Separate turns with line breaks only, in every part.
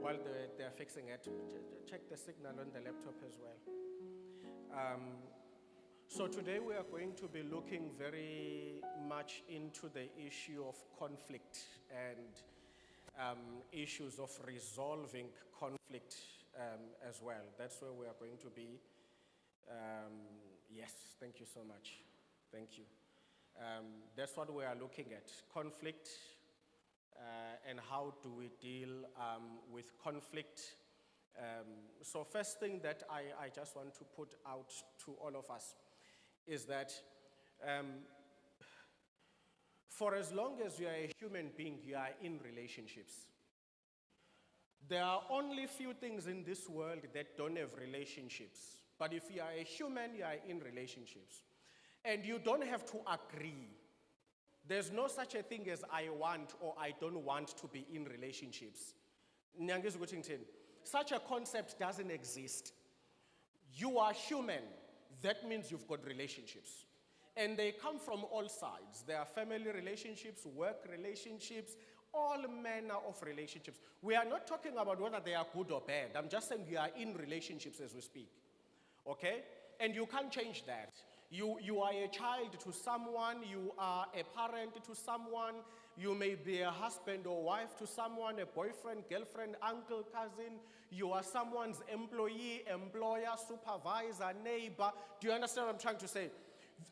while they're fixing it, check the signal on the laptop as well. So today we are going to be looking very much into the issue of conflict and issues of resolving conflict as well. That's where we are going to be. Yes, thank you so much. Thank you. That's what we are looking at, conflict and how do we deal with conflict. So first thing that I just want to put out to all of us is that for as long as you are a human being, you are in relationships. There are only few things in this world that don't have relationships. But if you are a human, you are in relationships. And you don't have to agree. There's no such a thing as I want or I don't want to be in relationships. Such a concept doesn't exist. You are human. That means you've got relationships. And they come from all sides. There are family relationships, work relationships, all manner of relationships. We are not talking about whether they are good or bad. I'm just saying we are in relationships as we speak. Okay? And you can't change that. You are a child to someone, you are a parent to someone, you may be a husband or wife to someone, a boyfriend, girlfriend, uncle, cousin, you are someone's employee, employer, supervisor, neighbor. Do you understand what I'm trying to say?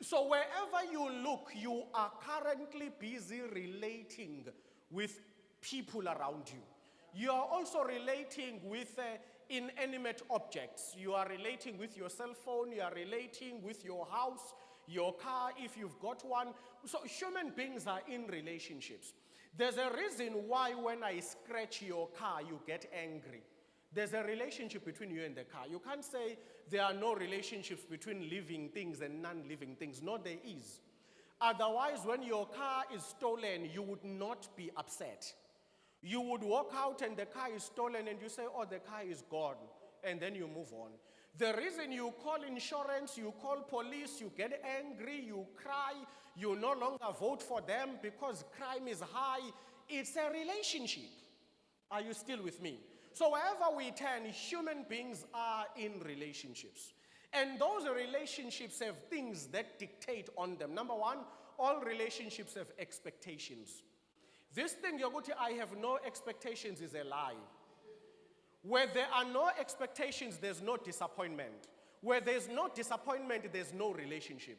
So wherever you look, you are currently busy relating with people around you. You are also relating with inanimate objects. You are relating with your cell phone, you are relating with your house, your car, if you've got one. So human beings are in relationships. There's a reason why when I scratch your car, you get angry. There's a relationship between you and the car. You can't say there are no relationships between living things and non-living things. No, there is. Otherwise, when your car is stolen, you would not be upset. You would walk out and the car is stolen and you say, oh, the car is gone, and then you move on. The reason you call insurance, you call police, you get angry, you cry, you no longer vote for them because crime is high, it's a relationship. Are you still with me? So wherever we turn, human beings are in relationships. And those relationships have things that dictate on them. Number one, all relationships have expectations. This thing, Yoguti, I have no expectations is a lie. Where there are no expectations, there's no disappointment. Where there's no disappointment, there's no relationship.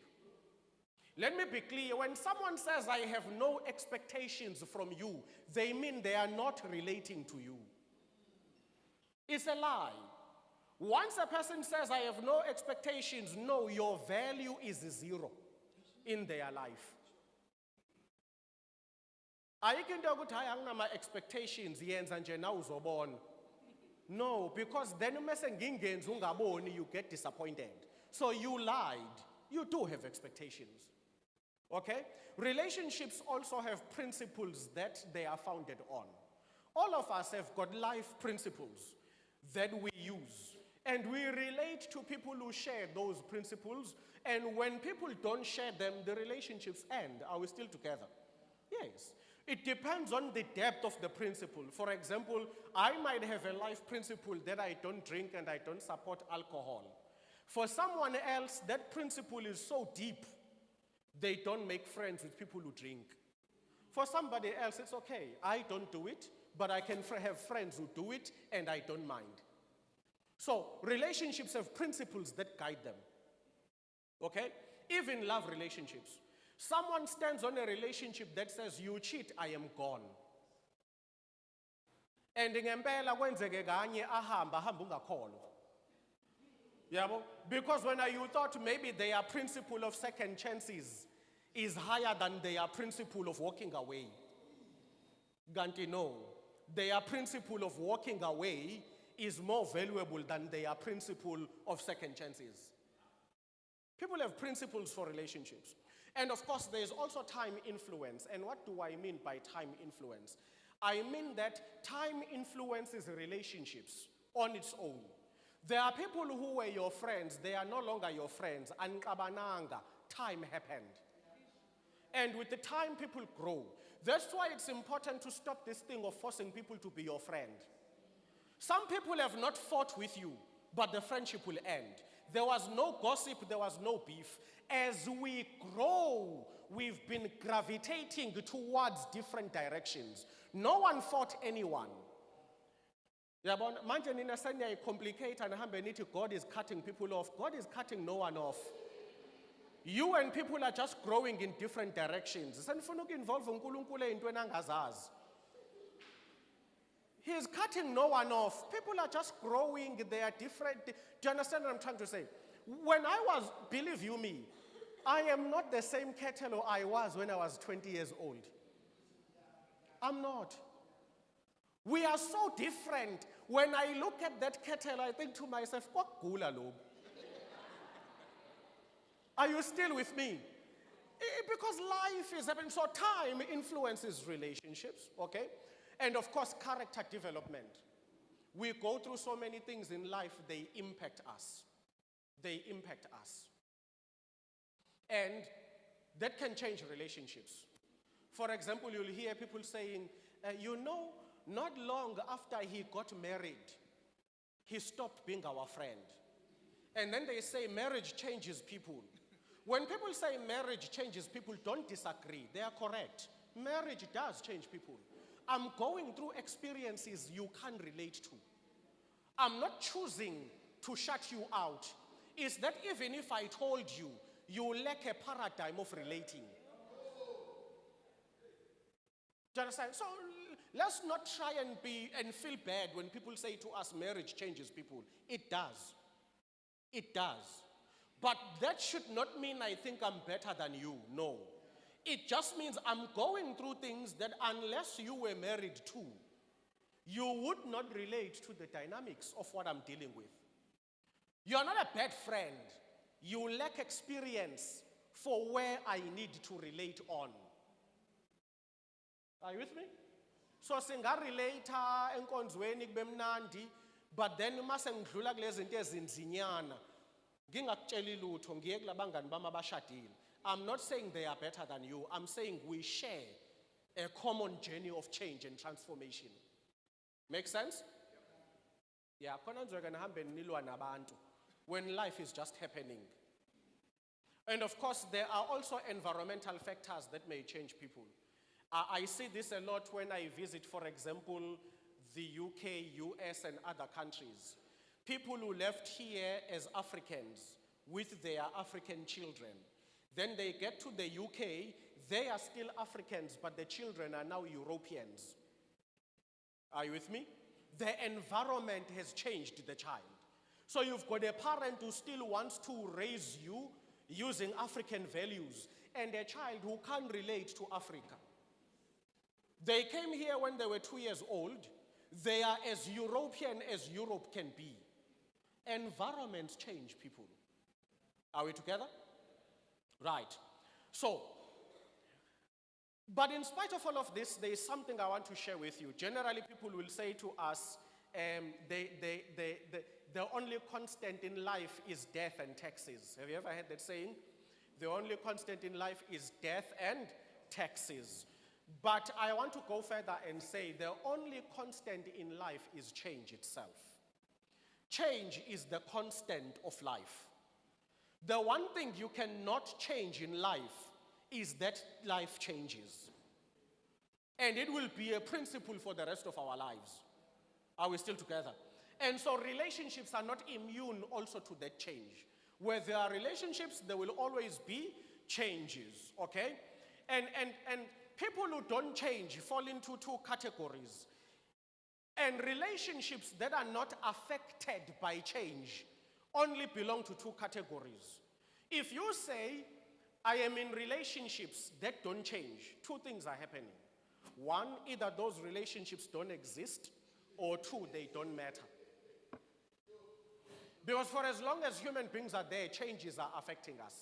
Let me be clear. When someone says, I have no expectations from you, they mean they are not relating to you. It's a lie. Once a person says, I have no expectations, no, your value is zero in their life. Ayikho ukuthi hayi anginama expectations yenza nje na uzobona. No, because then mase ngingenzi ungaboni, you get disappointed. So you lied. You do have expectations. Okay? Relationships also have principles that they are founded on. All of us have got life principles that we use. And we relate to people who share those principles. And when people don't share them, the relationships end. Are we still together? Yes. It depends on the depth of the principle. For example, I might have a life principle that I don't drink and I don't support alcohol. For someone else, that principle is so deep, they don't make friends with people who drink. For somebody else, it's okay. I don't do it, but I can have friends who do it, and I don't mind. So relationships have principles that guide them. Okay? Even love relationships. Someone stands on a relationship that says, you cheat, I am gone. And ngempela kwenzeke kanye ahamba ungakholwa. Yabo? Because when you thought maybe their principle of second chances is higher than their principle of walking away. Ganti no. Their principle of walking away is more valuable than their principle of second chances. People have principles for relationships. And of course, there's also time influence. And what do I mean by time influence? I mean that time influences relationships on its own. There are people who were your friends, they are no longer your friends. Ankabananga, time happened. And with the time, people grow. That's why it's important to stop this thing of forcing people to be your friend. Some people have not fought with you, but the friendship will end. There was no gossip, there was no beef. As we grow, we've been gravitating towards different directions. No one fought anyone. Yabona manje nina seniyayicomplicate and hambe nithi God is cutting people off. God is cutting no one off. You and people are just growing in different directions. Senifuna uku-involve uNkulunkulu eyintweni angazazi. He is cutting no one off. People are just growing, they are different. Do you understand what I'm trying to say? When I was, believe you me, I am not the same kettle I was when I was 20 years old. I'm not. We are so different. When I look at that kettle, I think to myself, what gula lo? Are you still with me? Because life is happening. So time influences relationships, okay? And of course, character development. We go through so many things in life, they impact us. They impact us. And that can change relationships. For example, you'll hear people saying, not long after he got married, he stopped being our friend. And then they say marriage changes people. When people say marriage changes people, don't disagree. They are correct. Marriage does change people. I'm going through experiences you can't relate to. I'm not choosing to shut you out. It's that even if I told you, you lack a paradigm of relating. Do you understand? So let's not try and feel bad when people say to us marriage changes people. It does. It does. But that should not mean I think I'm better than you. No. It just means I'm going through things that unless you were married to, you would not relate to the dynamics of what I'm dealing with. You're not a bad friend. You lack experience for where I need to relate on. Are you with me? So singarelate enkonzweni kube mnandi, but then mase ngidlula kulezi zinto ezinzinyana ngingakutsheli lutho ngiye kulabangani bami abashadile. I'm not saying they are better than you. I'm saying we share a common journey of change and transformation. Make sense? Yeah, khona nizweke nihambe nilwa nabantu when life is just happening. And of course, there are also environmental factors that may change people. I see this a lot when I visit, for example, the UK, US, and other countries. People who left here as Africans with their African children. Then they get to the UK, they are still Africans, but the children are now Europeans. Are you with me? The environment has changed the child. So you've got a parent who still wants to raise you using African values, and a child who can't relate to Africa. They came here when they were 2 years old. They are as European as Europe can be. Environments change people. Are we together? Right. So, but in spite of all of this, there is something I want to share with you. Generally, people will say to us, the only constant in life is death and taxes. Have you ever heard that saying? The only constant in life is death and taxes. But I want to go further and say the only constant in life is change itself. Change is the constant of life. The one thing you cannot change in life is that life changes. And it will be a principle for the rest of our lives. Are we still together? And so relationships are not immune also to that change. Where there are relationships, there will always be changes, okay? And people who don't change fall into two categories. And relationships that are not affected by change only belong to two categories. If you say, I am in relationships that don't change, two things are happening. One, either those relationships don't exist, or two, they don't matter. Because for as long as human beings are there, changes are affecting us.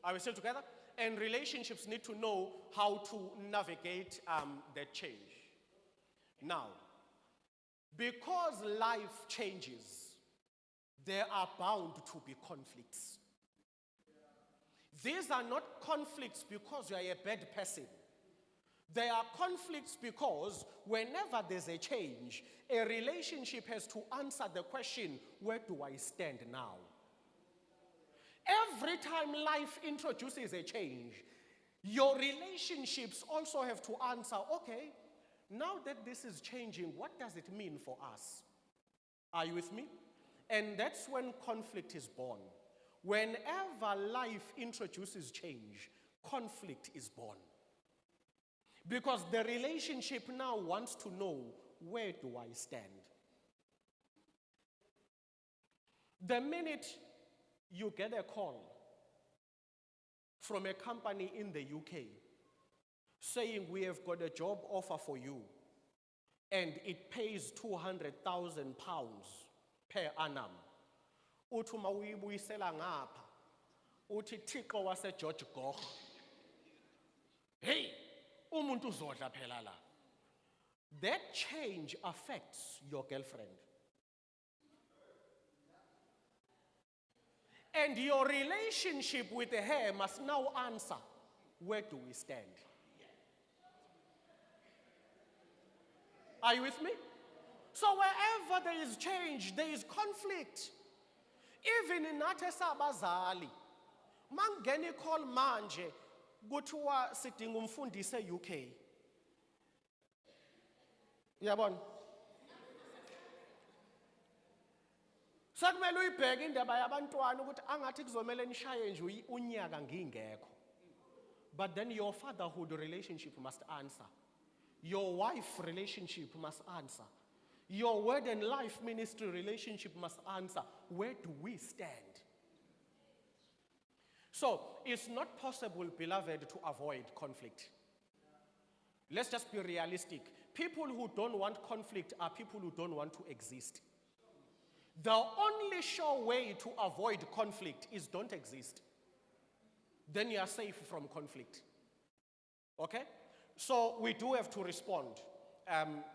Are we still together? And relationships need to know how to navigate that change. Now, because life changes, there are bound to be conflicts. These are not conflicts because you are a bad person. There are conflicts because whenever there's a change, a relationship has to answer the question, where do I stand now? Every time life introduces a change, your relationships also have to answer, okay, now that this is changing, what does it mean for us? Are you with me? And that's when conflict is born. Whenever life introduces change, conflict is born. Because the relationship now wants to know, where do I stand? The minute you get a call from a company in the UK saying we have got a job offer for you and it pays £200,000 per annum, uthi uma uyibuyisela ngapha uthi Thixo wase George Goch, hey, umuntu uzodla phela la. That change affects your girlfriend. And your relationship with her must now answer, where do we stand? Are you with me? So wherever there is change, there is conflict. Even in nathi sabazali, mangeni call manje, kuthiwa sidinga umfundisi e-UK. Uyabona? Sekumele uyibheke indaba yabantwana ukuthi angathi kuzomela nishaye nje unyaka ngingekho. But then your fatherhood relationship must answer. Your wife relationship must answer. Your word and life ministry relationship must answer. Where do we stand? So, it's not possible, beloved, to avoid conflict. Let's just be realistic. People who don't want conflict are people who don't want to exist. The only sure way to avoid conflict is don't exist. Then you are safe from conflict. Okay? So we do have to respond.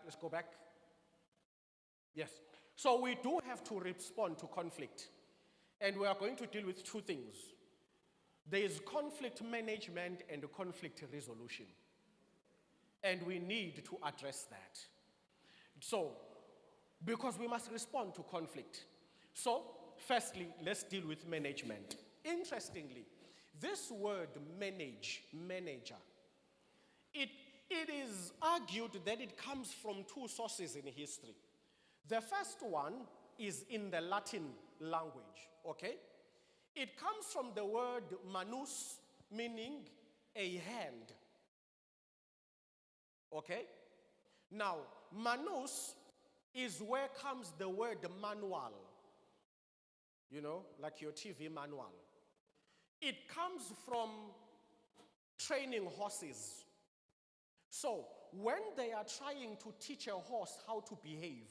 Let's go back. Yes. So we do have to respond to conflict. And we are going to deal with two things. There is conflict management and conflict resolution. And we need to address that. So, because we must respond to conflict. So, firstly, let's deal with management. Interestingly, this word manager, it is argued that it comes from two sources in history. The first one is in the Latin language, okay? It comes from the word manus, meaning a hand, okay? Now, manus is where comes the word manual, you know, like your TV manual. It comes from training horses. So, when they are trying to teach a horse how to behave,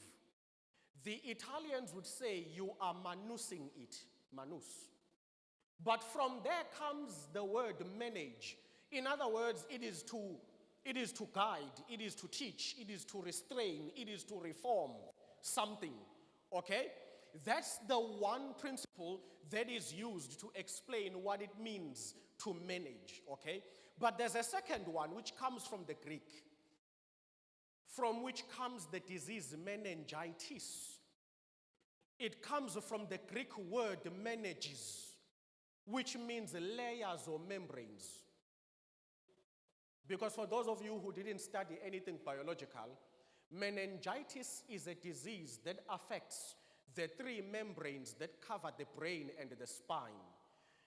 the Italians would say, you are manusing it, manus. But from there comes the word manage. In other words, it is to guide, it is to teach, it is to restrain, it is to reform something, okay? That's the one principle that is used to explain what it means to manage, okay? But there's a second one which comes from the Greek, from which comes the disease meningitis. It comes from the Greek word meninges, which means layers or membranes. Because for those of you who didn't study anything biological, meningitis is a disease that affects the three membranes that cover the brain and the spine.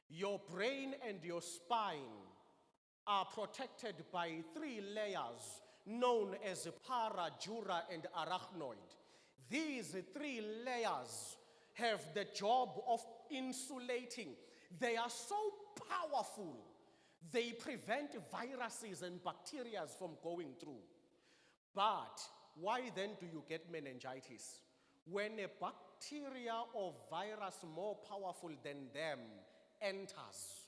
Your brain and your spine are protected by three layers known as para, dura, and arachnoid. These three layers have the job of insulating. They are so powerful, they prevent viruses and bacteria from going through. But why then do you get meningitis? When a bacteria or virus more powerful than them enters,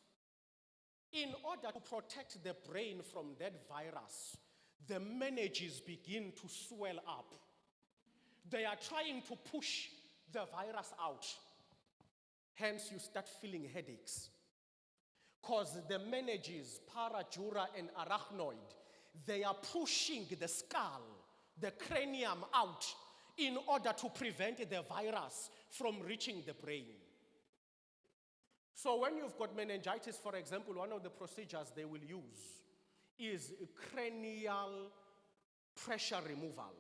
in order to protect the brain from that virus, the meninges begin to swell up. They are trying to push the virus out. Hence, you start feeling headaches. Because the meninges, para, dura, and arachnoid, they are pushing the skull, the cranium out in order to prevent the virus from reaching the brain. So when you've got meningitis, for example, one of the procedures they will use is cranial pressure removal.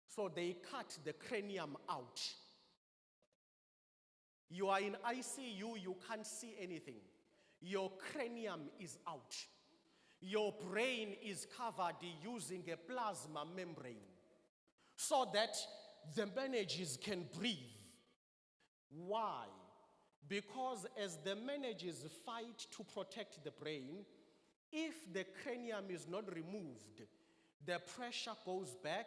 So they cut the cranium out. You are in ICU, you can't see anything. Your cranium is out. Your brain is covered using a plasma membrane so that the meninges can breathe. Why? Because as the meninges fight to protect the brain, if the cranium is not removed, the pressure goes back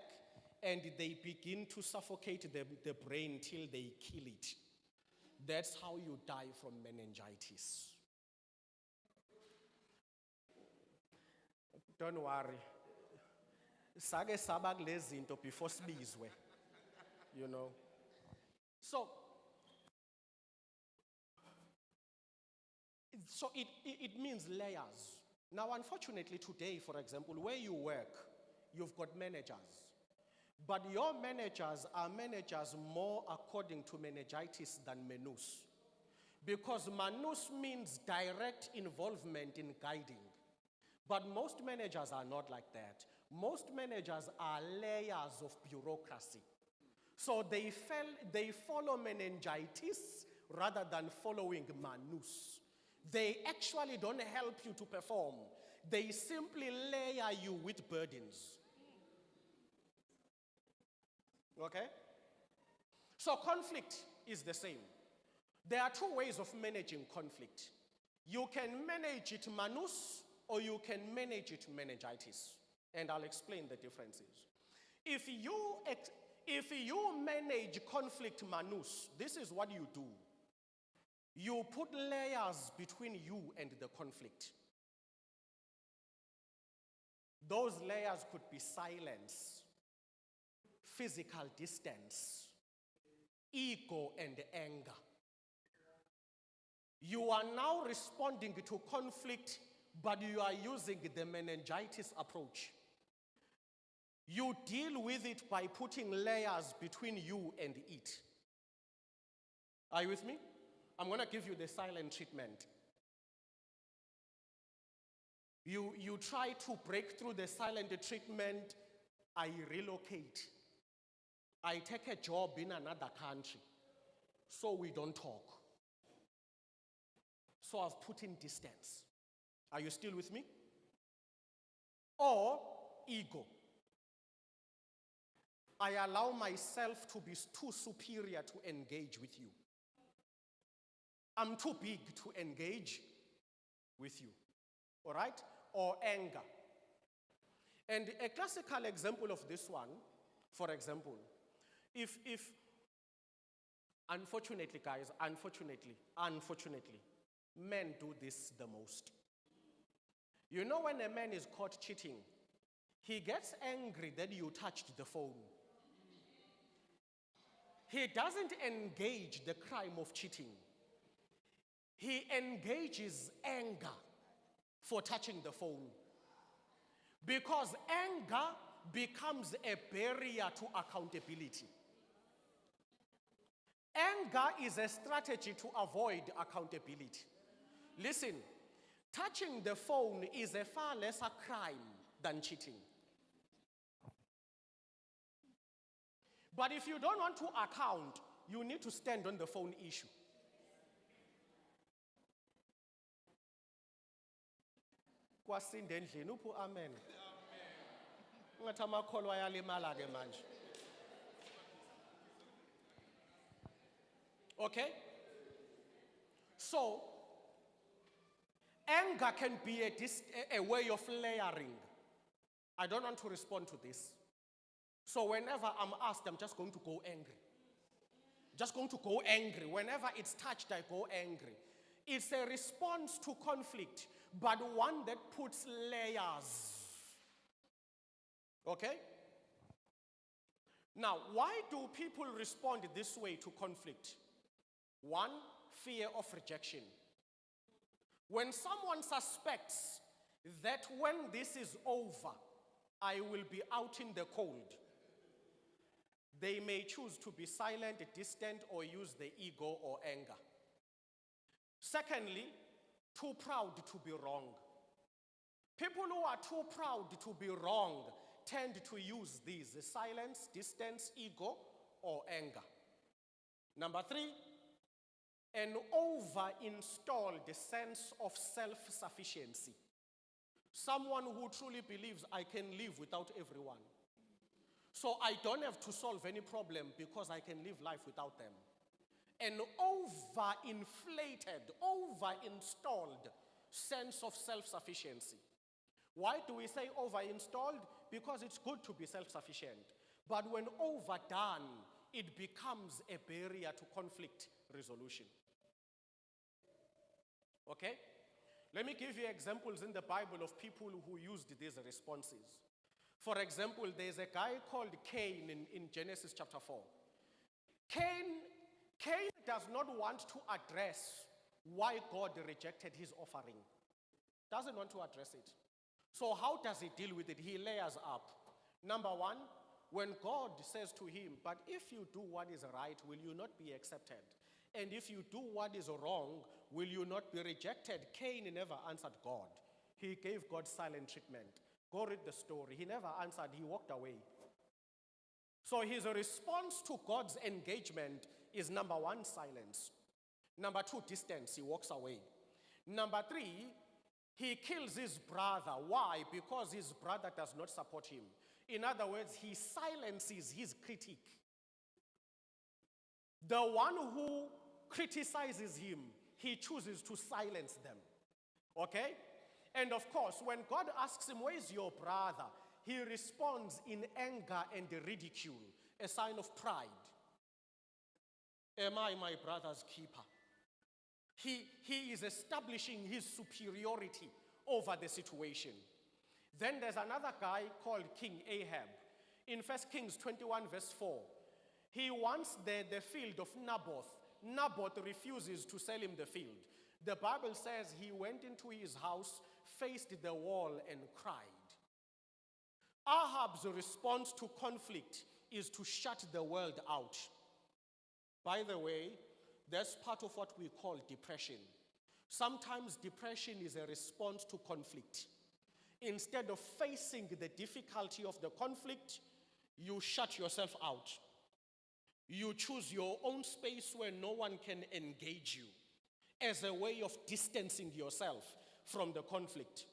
and they begin to suffocate the brain till they kill it. That's how you die from meningitis. Don't worry. Sage sabak lezinto before sibizwe. You know. So it means layers. Now, unfortunately, today, for example, where you work, you've got managers. But your managers are managers more according to meningitis than manus. Because manus means direct involvement in guiding. But most managers are not like that. Most managers are layers of bureaucracy. So they follow meningitis rather than following manus. They actually don't help you to perform. They simply layer you with burdens. Okay? So conflict is the same. There are two ways of managing conflict. You can manage it manus, or you can manage it meningitis. And I'll explain the differences. If you manage conflict manus, this is what you do. You put layers between you and the conflict. Those layers could be silence, physical distance, ego, and anger. You are now responding to conflict, but you are using the meningitis approach. You deal with it by putting layers between you and it. Are you with me? I'm going to give you the silent treatment. You try to break through the silent treatment. I relocate. I take a job in another country, so we don't talk. So I've put in distance. Are you still with me? Or ego. I allow myself to be too superior to engage with you. I'm too big to engage with you. All right? Or anger. And a classical example of this one, for example, if unfortunately, guys, unfortunately, men do this the most. You know, when a man is caught cheating, he gets angry that you touched the phone. He doesn't engage the crime of cheating. He engages anger for touching the phone. Because anger becomes a barrier to accountability. Anger is a strategy to avoid accountability. Listen, touching the phone is a far lesser crime than cheating. But if you don't want to account, you need to stand on the phone issue. Kwasinde endlini uphu amen. Ngathi amakholwa ayalimala ke manje. Okay? So, anger can be a way of layering. I don't want to respond to this. So whenever I'm asked, I'm just going to go angry. Just going to go angry. Whenever it's touched, I go angry. It's a response to conflict, but one that puts layers. Okay? Now, why do people respond this way to conflict? One, fear of rejection. When someone suspects that when this is over, I will be out in the cold. They may choose to be silent, distant, or use the ego or anger. Secondly, too proud to be wrong. People who are too proud to be wrong tend to use these: silence, distance, ego, or anger. Number three, an over-installed sense of self-sufficiency. Someone who truly believes, I can live without everyone. So I don't have to solve any problem because I can live life without them. An over-inflated, over-installed sense of self-sufficiency. Why do we say over-installed? Because it's good to be self-sufficient. But when overdone, it becomes a barrier to conflict resolution. Okay? Let me give you examples in the Bible of people who used these responses. For example, there's a guy called Cain in Genesis chapter 4. Cain does not want to address why God rejected his offering. Doesn't want to address it. So how does he deal with it? He layers up. Number one, when God says to him, but if you do what is right, will you not be accepted? And if you do what is wrong, will you not be rejected? Cain never answered God. He gave God silent treatment. Go read the story. He never answered. He walked away. So his response to God's engagement is number one, silence. Number two, distance. He walks away. Number three, he kills his brother. Why? Because his brother does not support him. In other words, he silences his critique. The one who criticizes him, he chooses to silence them. Okay? And of course, when God asks him, where is your brother? He responds in anger and ridicule, a sign of pride. Am I my brother's keeper? He is establishing his superiority over the situation. Then there's another guy called King Ahab. In 1 Kings 21 verse 4, he wants the field of Naboth. Naboth refuses to sell him the field. The Bible says he went into his house, faced the wall, and cried. Ahab's response to conflict is to shut the world out. By the way, that's part of what we call depression. Sometimes depression is a response to conflict. Instead of facing the difficulty of the conflict, you shut yourself out. You choose your own space where no one can engage you as a way of distancing yourself from the conflict.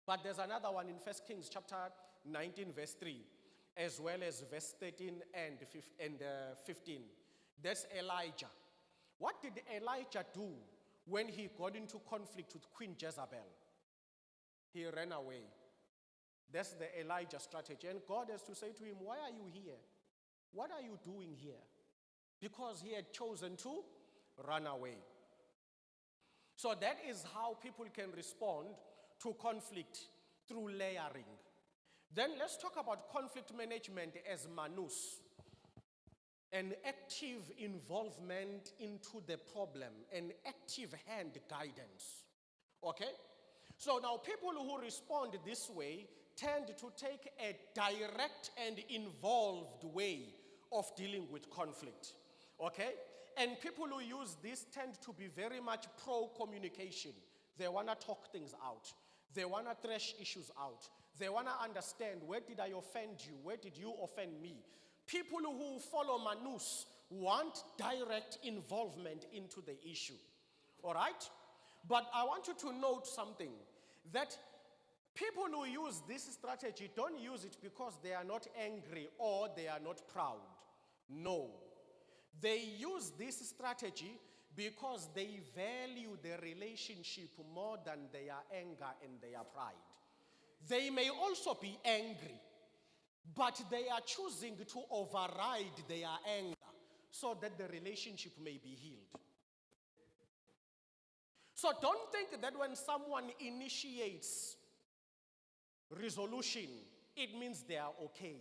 But there's another one in 1 Kings chapter 19 verse 3, as well as verse 13 and 15. That's Elijah. What did Elijah do when he got into conflict with Queen Jezebel? He ran away. That's the Elijah strategy. And God has to say to him, why are you here? What are you doing here? Because he had chosen to run away. So that is how people can respond to conflict, through layering. Then let's talk about conflict management as manus, an active involvement into the problem, an active hand guidance. Okay? So now people who respond this way tend to take a direct and involved way of dealing with conflict. Okay? And people who use this tend to be very much pro-communication. They want to talk things out. They want to thresh issues out. They want to understand, where did I offend you? Where did you offend me? People who follow manus want direct involvement into the issue. All right? But I want you to note something, that people who use this strategy don't use it because they are not angry or they are not proud. No. They use this strategy because they value their relationship more than their anger and their pride. They may also be angry, but they are choosing to override their anger so that the relationship may be healed. So don't think that when someone initiates resolution, it means they are okay.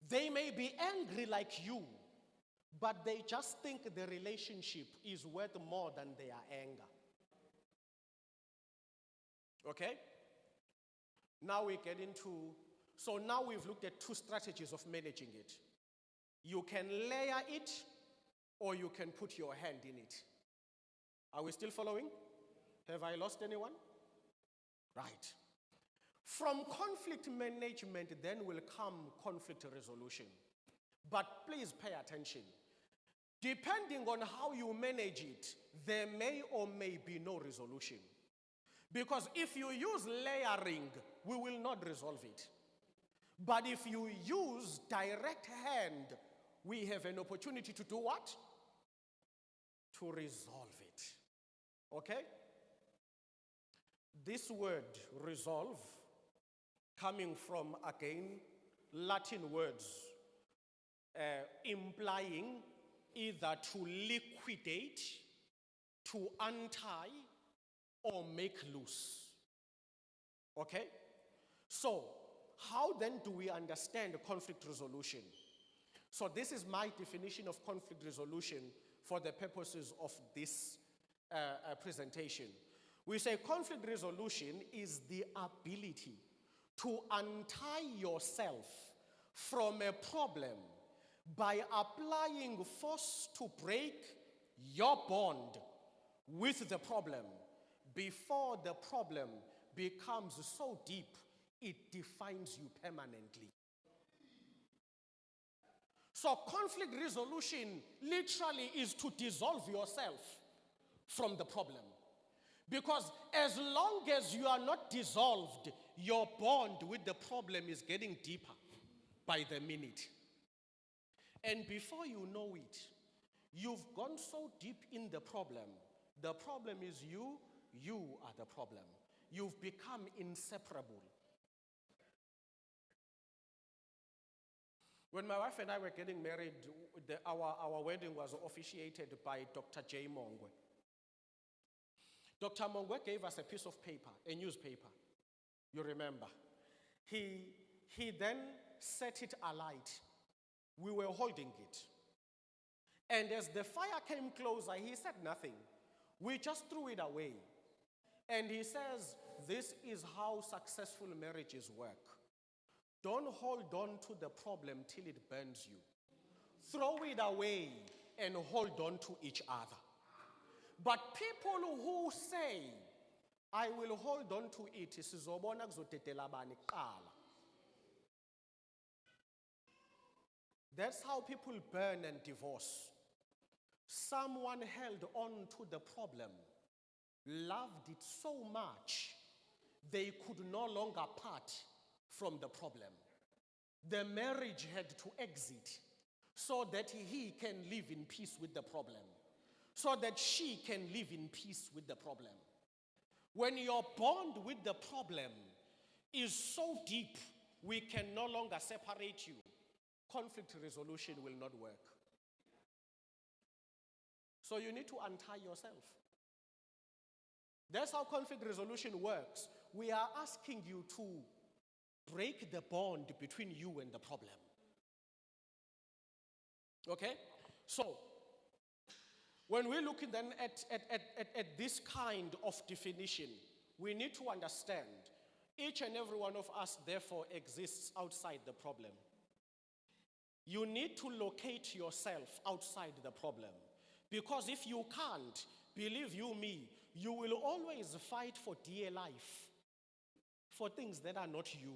They may be angry like you, but they just think the relationship is worth more than their anger. Okay? Now we get into, so now we've looked at two strategies of managing it. You can layer it, or you can put your hand in it. Are we still following? Have I lost anyone? Right. From conflict management, then will come conflict resolution. But please pay attention. Depending on how you manage it, there may or may be no resolution. Because if you use layering, we will not resolve it. But if you use direct hand, we have an opportunity to do what? To resolve it. Okay? This word, resolve, coming from, again, Latin words, implying either to liquidate, to untie, or make loose. Okay? So, how then do we understand conflict resolution? So this is my definition of conflict resolution for the purposes of this presentation. We say conflict resolution is the ability to untie yourself from a problem by applying force to break your bond with the problem before the problem becomes so deep it defines you permanently. So conflict resolution literally is to dissolve yourself from the problem. Because as long as you are not dissolved, your bond with the problem is getting deeper by the minute. And before you know it, you've gone so deep in the problem. The problem is you are the problem. You've become inseparable. When my wife and I were getting married, our wedding was officiated by Dr. J. Mongwe. Dr. Mongwe gave us a piece of paper, a newspaper, you remember. He then set it alight. We were holding it. And as the fire came closer, he said nothing. We just threw it away. And he says, this is how successful marriages work. Don't hold on to the problem till it burns you. Throw it away and hold on to each other. But people who say, I will hold on to it, that's how people burn and divorce. Someone held on to the problem, loved it so much, they could no longer part from the problem. The marriage had to exit so that he can live in peace with the problem, so that she can live in peace with the problem. When your bond with the problem is so deep, we can no longer separate you, conflict resolution will not work. So you need to untie yourself. That's how conflict resolution works. We are asking you to break the bond between you and the problem. Okay? So, when we look then at this kind of definition, we need to understand each and every one of us, therefore, exists outside the problem. You need to locate yourself outside the problem. Because if you can't, believe you me, you will always fight for dear life, for things that are not you.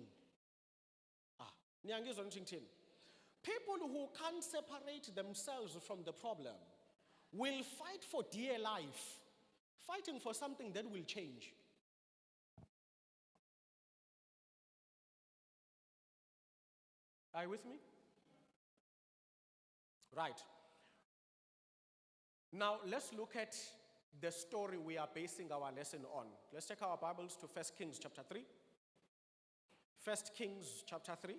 People who can't separate themselves from the problem will fight for dear life, fighting for something that will change. Are you with me? Right. Now, let's look at the story we are basing our lesson on. Let's take our Bibles to 1 Kings chapter 3. 1 Kings chapter 3.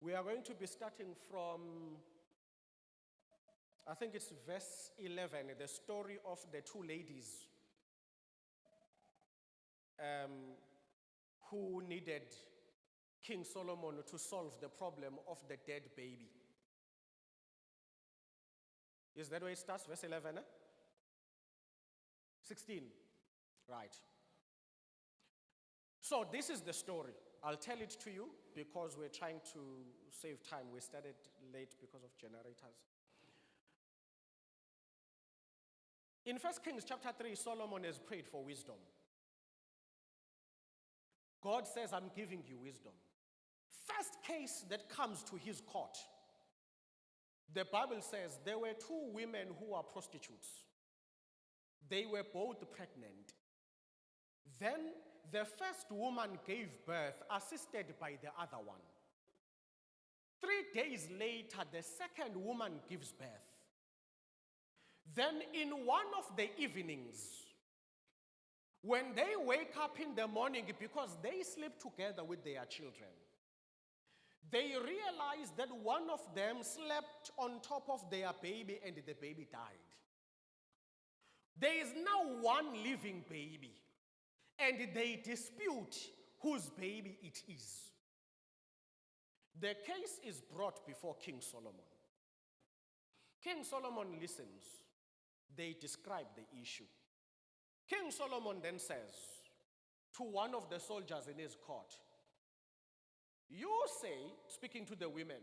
We are going to be starting from, I think it's verse 11, the story of the two ladies who needed King Solomon to solve the problem of the dead baby. Is that where it starts? Verse 11? 16. Right. So this is the story. I'll tell it to you because we're trying to save time. We started late because of generators. In 1 Kings chapter 3, Solomon has prayed for wisdom. God says, I'm giving you wisdom. First case that comes to his court, the Bible says there were two women who are prostitutes. They were both pregnant. Then the first woman gave birth, assisted by the other one. 3 days later, the second woman gives birth. Then in one of the evenings, when they wake up in the morning, because they sleep together with their children, they realize that one of them slept on top of their baby and the baby died. There is now one living baby, and they dispute whose baby it is. The case is brought before King Solomon. King Solomon listens. They describe the issue. King Solomon then says to one of the soldiers in his court, you say, speaking to the women,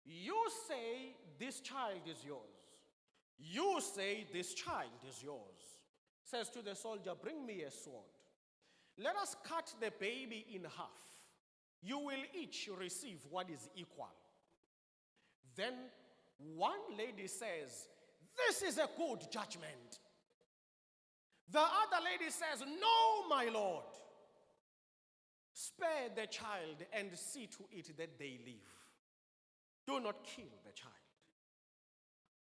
you say this child is yours. You say this child is yours. Says to the soldier, bring me a sword. Let us cut the baby in half. You will each receive what is equal. Then one lady says, this is a good judgment. The other lady says, no, my lord. Spare the child and see to it that they live. Do not kill the child.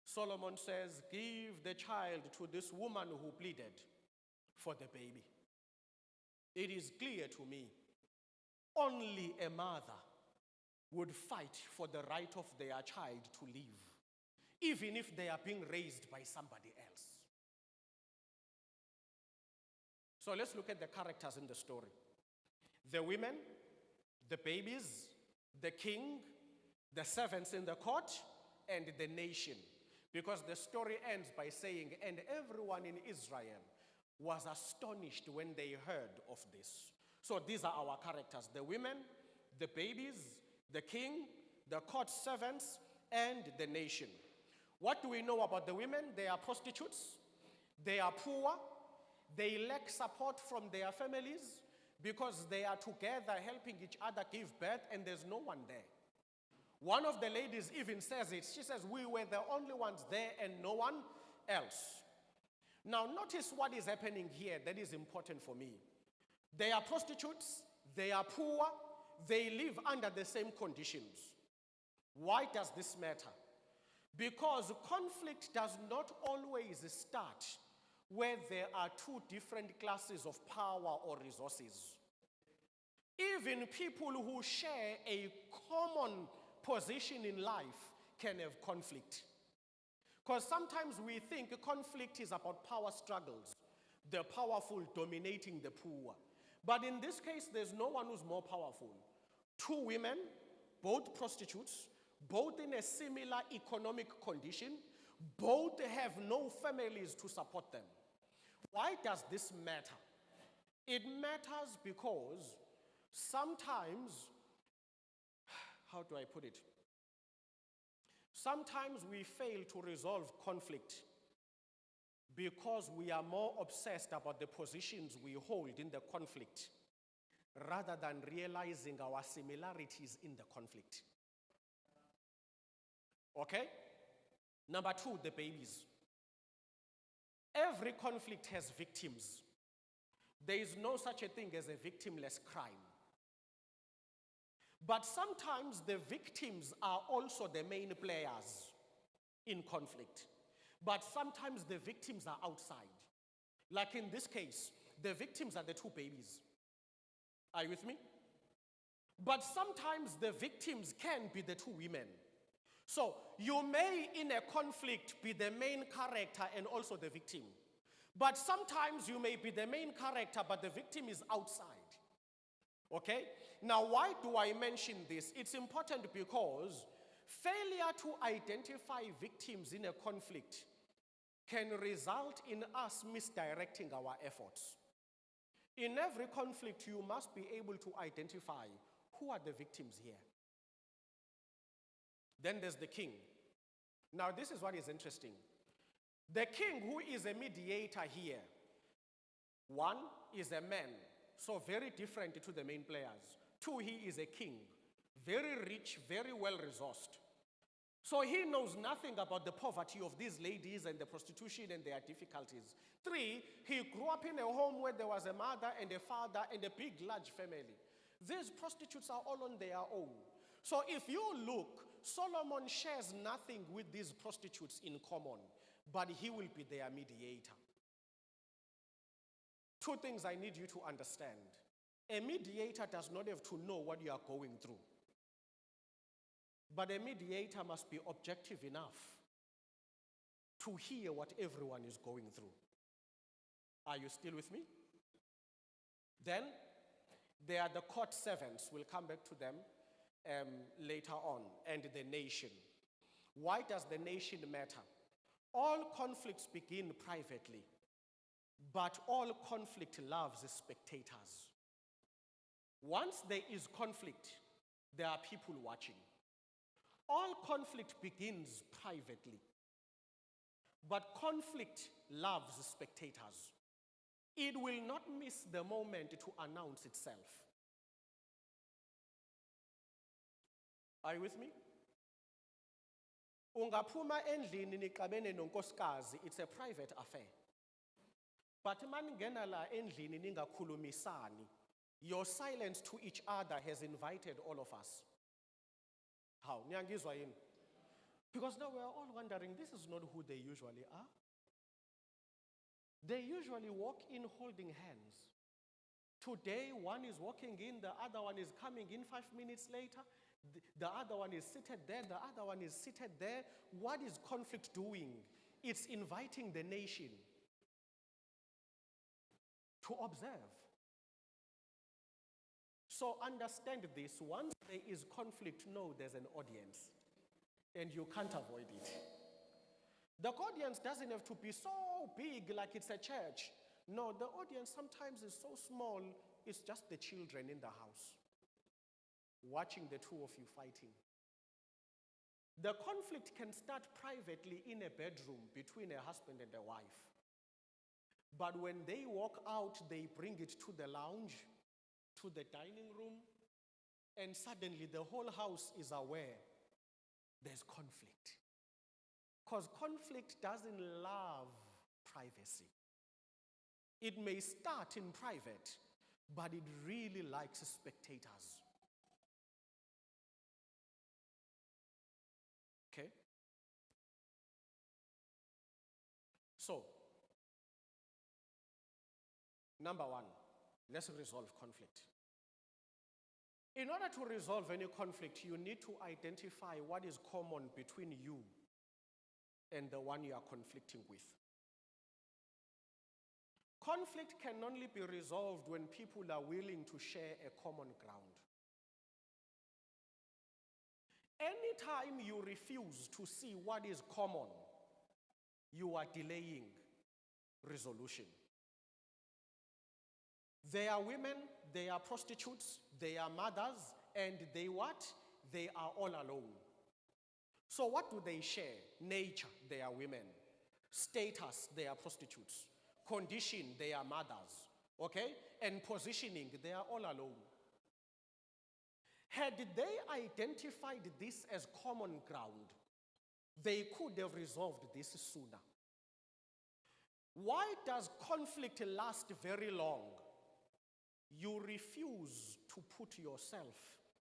Solomon says, give the child to this woman who pleaded for the baby. It is clear to me, only a mother would fight for the right of their child to live, even if they are being raised by somebody else. So let's look at the characters in the story. The women, the babies, the king, the servants in the court, and the nation. Because the story ends by saying, and everyone in Israel was astonished when they heard of this. So these are our characters: the women, the babies, the king, the court servants, and the nation. What do we know about the women? They are prostitutes, they are poor, they lack support from their families because they are together helping each other give birth and there's no one there. One of the ladies even says it. She says, we were the only ones there and no one else. Now notice what is happening here that is important for me. They are prostitutes, they are poor, they live under the same conditions. Why does this matter? Because conflict does not always start where there are two different classes of power or resources. Even people who share a common position in life can have conflict. Because sometimes we think conflict is about power struggles, the powerful dominating the poor. But in this case, there's no one who's more powerful. Two women, both prostitutes, both in a similar economic condition, both have no families to support them. Why does this matter? It matters because sometimes, how do I put it? Sometimes we fail to resolve conflict because we are more obsessed about the positions we hold in the conflict rather than realizing our similarities in the conflict. Okay? Number two, the babies. Every conflict has victims. There is no such a thing as a victimless crime. But sometimes the victims are also the main players in conflict. But sometimes the victims are outside. Like in this case, the victims are the two babies. Are you with me? But sometimes the victims can be the two women. So you may, in a conflict, be the main character and also the victim. But sometimes you may be the main character, but the victim is outside. Okay? Now, why do I mention this? It's important because Failure to identify victims in a conflict can result in us misdirecting our efforts. In every conflict, you must be able to identify who are the victims here. Then there's the king. Now, this is what is interesting. The king, who is a mediator here, one is a man, so very different to the main players. Two, he is a king, very rich, very well-resourced. So he knows nothing about the poverty of these ladies and the prostitution and their difficulties. Three, he grew up in a home where there was a mother and a father and a big, large family. These prostitutes are all on their own. So if you look, Solomon shares nothing with these prostitutes in common, but he will be their mediator. Two things I need you to understand. A mediator does not have to know what you are going through. But a mediator must be objective enough to hear what everyone is going through. Are you still with me? Then, there are the court servants. We'll come back to them later on. And the nation. Why does the nation matter? All conflicts begin privately, but all conflict loves spectators. Once there is conflict, there are people watching. All conflict begins privately, but conflict loves spectators. It will not miss the moment to announce itself. Are you with me? Ungaphuma endlini nixabene nonkosikazi, it's a private affair. But maningena la endlini ningakhulumisani, your silence to each other has invited all of us. How? Niyangizwa yini? Because now we are all wondering, this is not who they usually are. They usually walk in holding hands. Today, one is walking in, the other one is coming in 5 minutes later. The other one is seated there, the other one is seated there. What is conflict doing? It's inviting the nation to observe. So understand this, once there is conflict, no, there's an audience. And you can't avoid it. The audience doesn't have to be so big like it's a church. No, the audience sometimes is so small, it's just the children in the house, watching the two of you fighting. The conflict can start privately in a bedroom between a husband and a wife. But when they walk out, they bring it to the lounge, to the dining room, and suddenly the whole house is aware there's conflict. Because conflict doesn't love privacy. It may start in private, but it really likes spectators. Okay? So, number one, let's resolve conflict. In order to resolve any conflict, you need to identify what is common between you and the one you are conflicting with. Conflict can only be resolved when people are willing to share a common ground. Anytime you refuse to see what is common, you are delaying resolution. They are women, they are prostitutes, they are mothers, and they what? They are all alone. So what do they share? Nature, they are women. Status, they are prostitutes. Condition, they are mothers. Okay? And positioning, they are all alone. Had they identified this as common ground, they could have resolved this sooner. Why does conflict last very long? You refuse to put yourself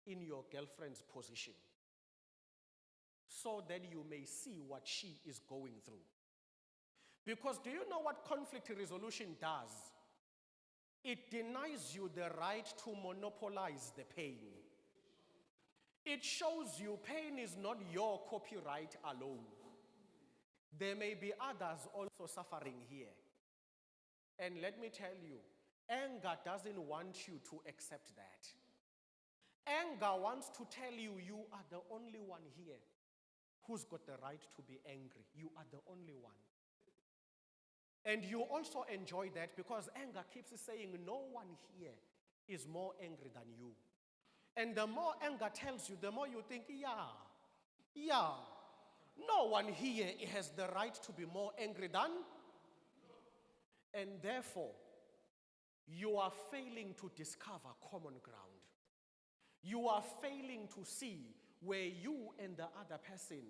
in your girlfriend's position so that you may see what she is going through. Because do you know what conflict resolution does? It denies you the right to monopolize the pain. It shows you pain is not your copyright alone. There may be others also suffering here. And let me tell you, anger doesn't want you to accept that. Anger wants to tell you, you are the only one here who's got the right to be angry. You are the only one. And you also enjoy that because anger keeps saying no one here is more angry than you. And the more anger tells you, the more you think, yeah, no one here has the right to be more angry than. And therefore, you are failing to discover common ground. You are failing to see where you and the other person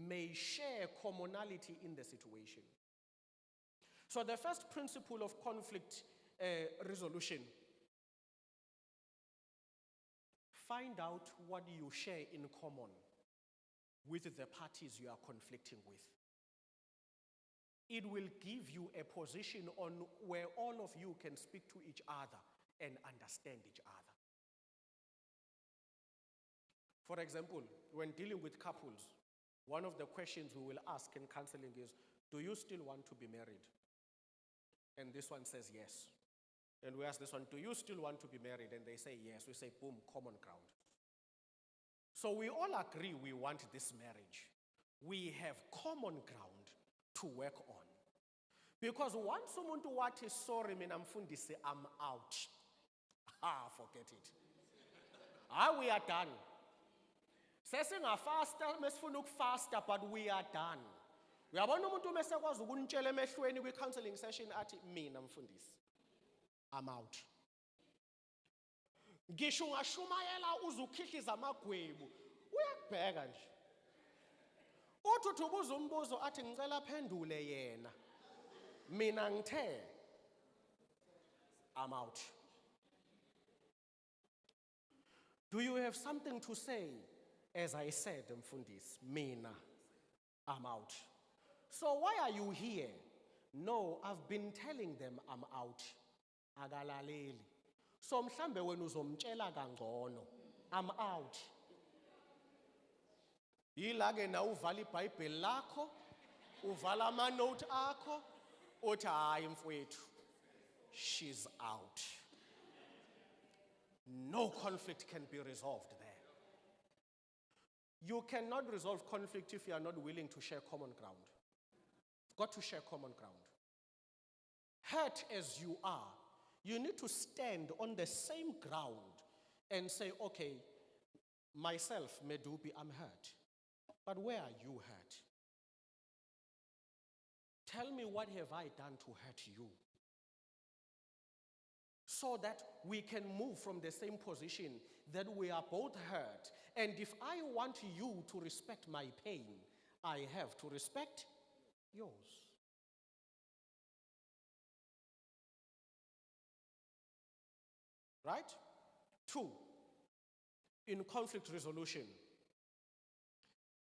may share commonality in the situation. So the first principle of conflict resolution, find out what you share in common with the parties you are conflicting with. It will give you a position on where all of you can speak to each other and understand each other. For example, when dealing with couples, one of the questions we will ask in counseling is, do you still want to be married? And this one says yes. And we ask this one, do you still want to be married? And they say yes. We say, boom, common ground. So we all agree we want this marriage. We have common ground to work on. Because once umuntu wathi sorry mina mfundisi I'm out. Forget it. We are done. Sesingafasta mesifuna ukufasta but we are done. Uyabona umuntu mesekwazi ukunitshela emehlweni kwi-counseling session athi mina mfundisi I'm out. Ngisho ungashumayela uzukhihliza amagwebu uyakubheka nje. Uthi ubuza umbuzo athi ngicela phendule yena. Mina ngithe I'm out. Do you have something to say? As I said, mfundisi, mina I'm out. So why are you here? No, I've been telling them I'm out. Agalaleli. So mhlambe wena uzomtshela kangcono. I'm out. Yilake na uvala iBhayibheli lakho, uvala ama note akho, uthi hayi mfowethu. She's out. No conflict can be resolved there. You cannot resolve conflict if you are not willing to share common ground. You've got to share common ground. Hurt as you are, you need to stand on the same ground and say, okay, myself, Medupi, I'm hurt. But where are you hurt? Tell me, what have I done to hurt you? So that we can move from the same position that we are both hurt. And if I want you to respect my pain, I have to respect yours. Right? 2, in conflict resolution,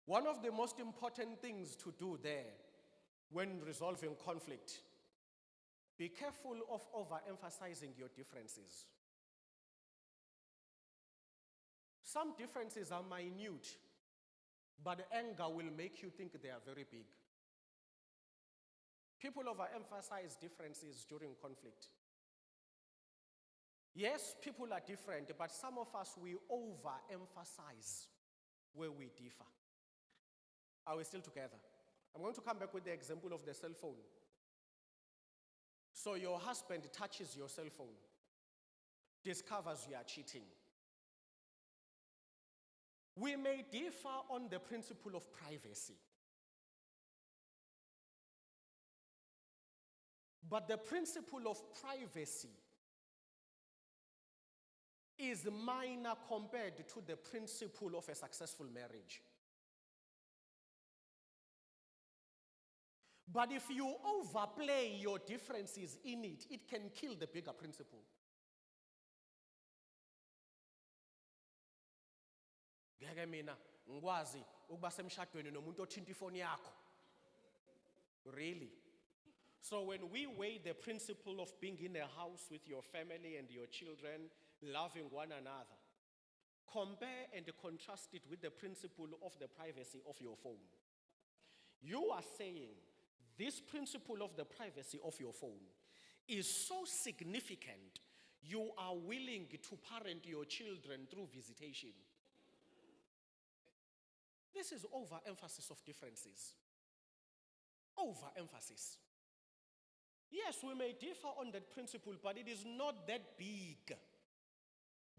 one of the most important things to do there when resolving conflict, be careful of overemphasizing your differences. Some differences are minute, but anger will make you think they are very big. People overemphasize differences during conflict. Yes, people are different, but some of us, we overemphasize where we differ. Are we still together? I'm going to come back with the example of the cell phone. So your husband touches your cell phone, discovers you are cheating. We may differ on the principle of privacy. But the principle of privacy is minor compared to the principle of a successful marriage. But if you overplay your differences in it, it can kill the bigger principle. Ngeke mina ngikwazi ukuba semshadweni nomuntu othinta ifoni yakho. Really? So when we weigh the principle of being in a house with your family and your children, loving one another, compare and contrast it with the principle of the privacy of your phone. You are saying this principle of the privacy of your phone is so significant, you are willing to parent your children through visitation. This is overemphasis of differences. Overemphasis. Yes, we may differ on that principle, but it is not that big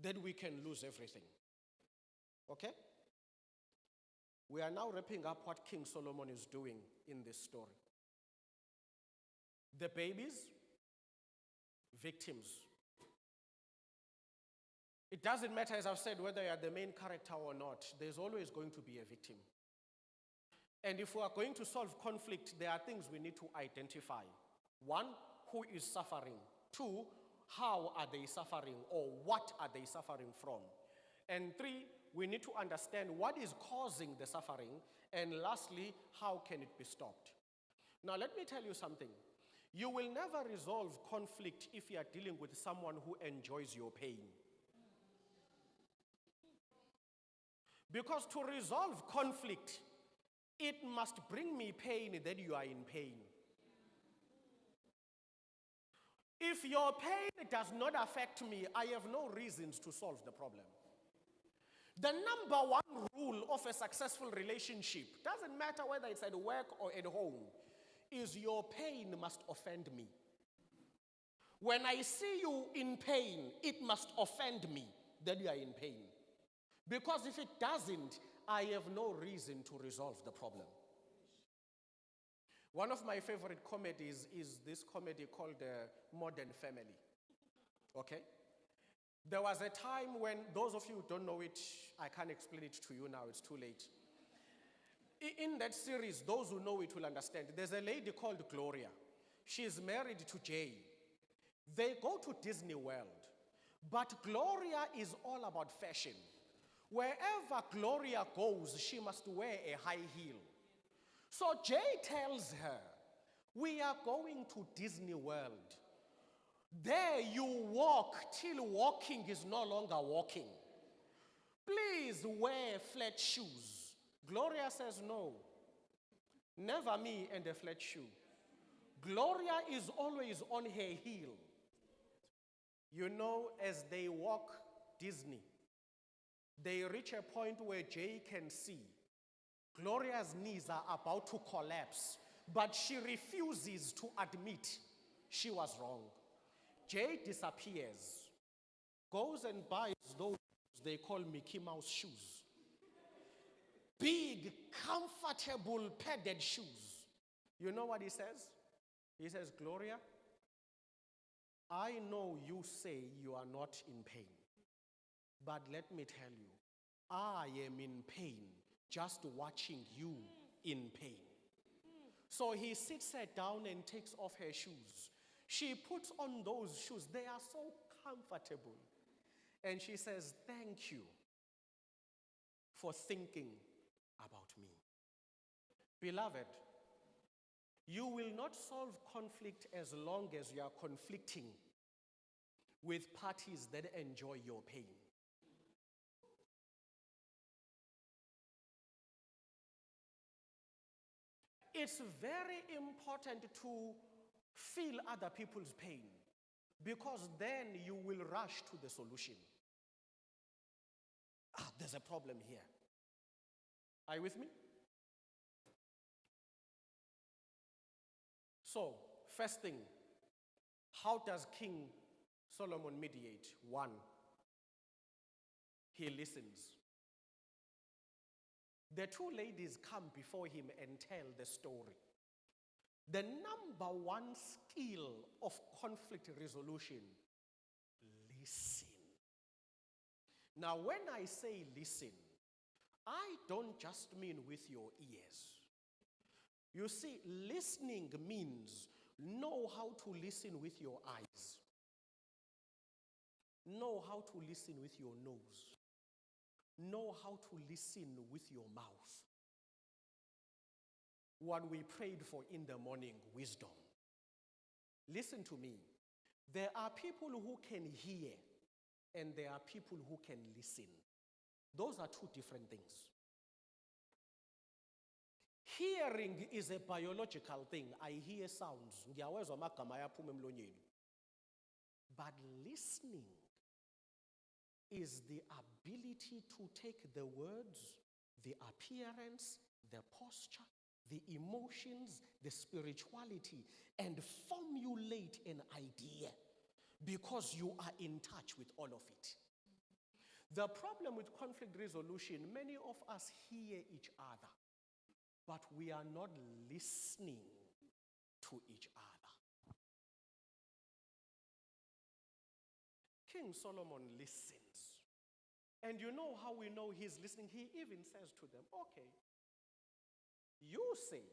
that we can lose everything. Okay? We are now wrapping up what King Solomon is doing in this story. The babies, victims. It doesn't matter, as I've said, whether you are the main character or not, there's always going to be a victim. And if we are going to solve conflict, there are things we need to identify. One, who is suffering? Two, how are they suffering, or what are they suffering from? And three, we need to understand what is causing the suffering. And lastly, how can it be stopped? Now, let me tell you something. You will never resolve conflict if you are dealing with someone who enjoys your pain. Because to resolve conflict, it must bring me pain that you are in pain. If your pain does not affect me, I have no reasons to solve the problem. The number one rule of a successful relationship, doesn't matter whether it's at work or at home, is your pain must offend me. When I see you in pain, it must offend me that you are in pain. Because if it doesn't, I have no reason to resolve the problem. One of my favorite comedies is this comedy called Modern Family. Okay? There was a time when, those of you who don't know it, I can't explain it to you now, it's too late. In that series, those who know it will understand. There's a lady called Gloria. She's married to Jay. They go to Disney World. But Gloria is all about fashion. Wherever Gloria goes, she must wear a high heel. So Jay tells her, we are going to Disney World. There you walk till walking is no longer walking. Please wear flat shoes. Gloria says no. Never me and a flat shoe. Gloria is always on her heel. You know, as they walk Disney, they reach a point where Jay can see Gloria's knees are about to collapse, but she refuses to admit she was wrong. Jay disappears, goes and buys those they call Mickey Mouse shoes. Big, comfortable, padded shoes. You know what he says? He says, Gloria, I know you say you are not in pain, but let me tell you, I am in pain just watching you in pain. So he sits her down and takes off her shoes. She puts on those shoes. They are so comfortable. And she says, thank you for thinking about me. Beloved, you will not solve conflict as long as you are conflicting with parties that enjoy your pain. It's very important to feel other people's pain, because then you will rush to the solution. There's a problem here. Are you with me? So, first thing, how does King Solomon mediate? One, he listens. The two ladies come before him and tell the story. The number one skill of conflict resolution, listen. Now, when I say listen, I don't just mean with your ears. You see, listening means know how to listen with your eyes. Know how to listen with your nose. Know how to listen with your mouth. What we prayed for in the morning, wisdom. Listen to me. There are people who can hear, and there are people who can listen. Those are two different things. Hearing is a biological thing. I hear sounds. But listening is the ability to take the words, the appearance, the posture, the emotions, the spirituality, and formulate an idea because you are in touch with all of it. The problem with conflict resolution, many of us hear each other, but we are not listening to each other. King Solomon listens. And you know how we know he's listening? He even says to them, okay, you say,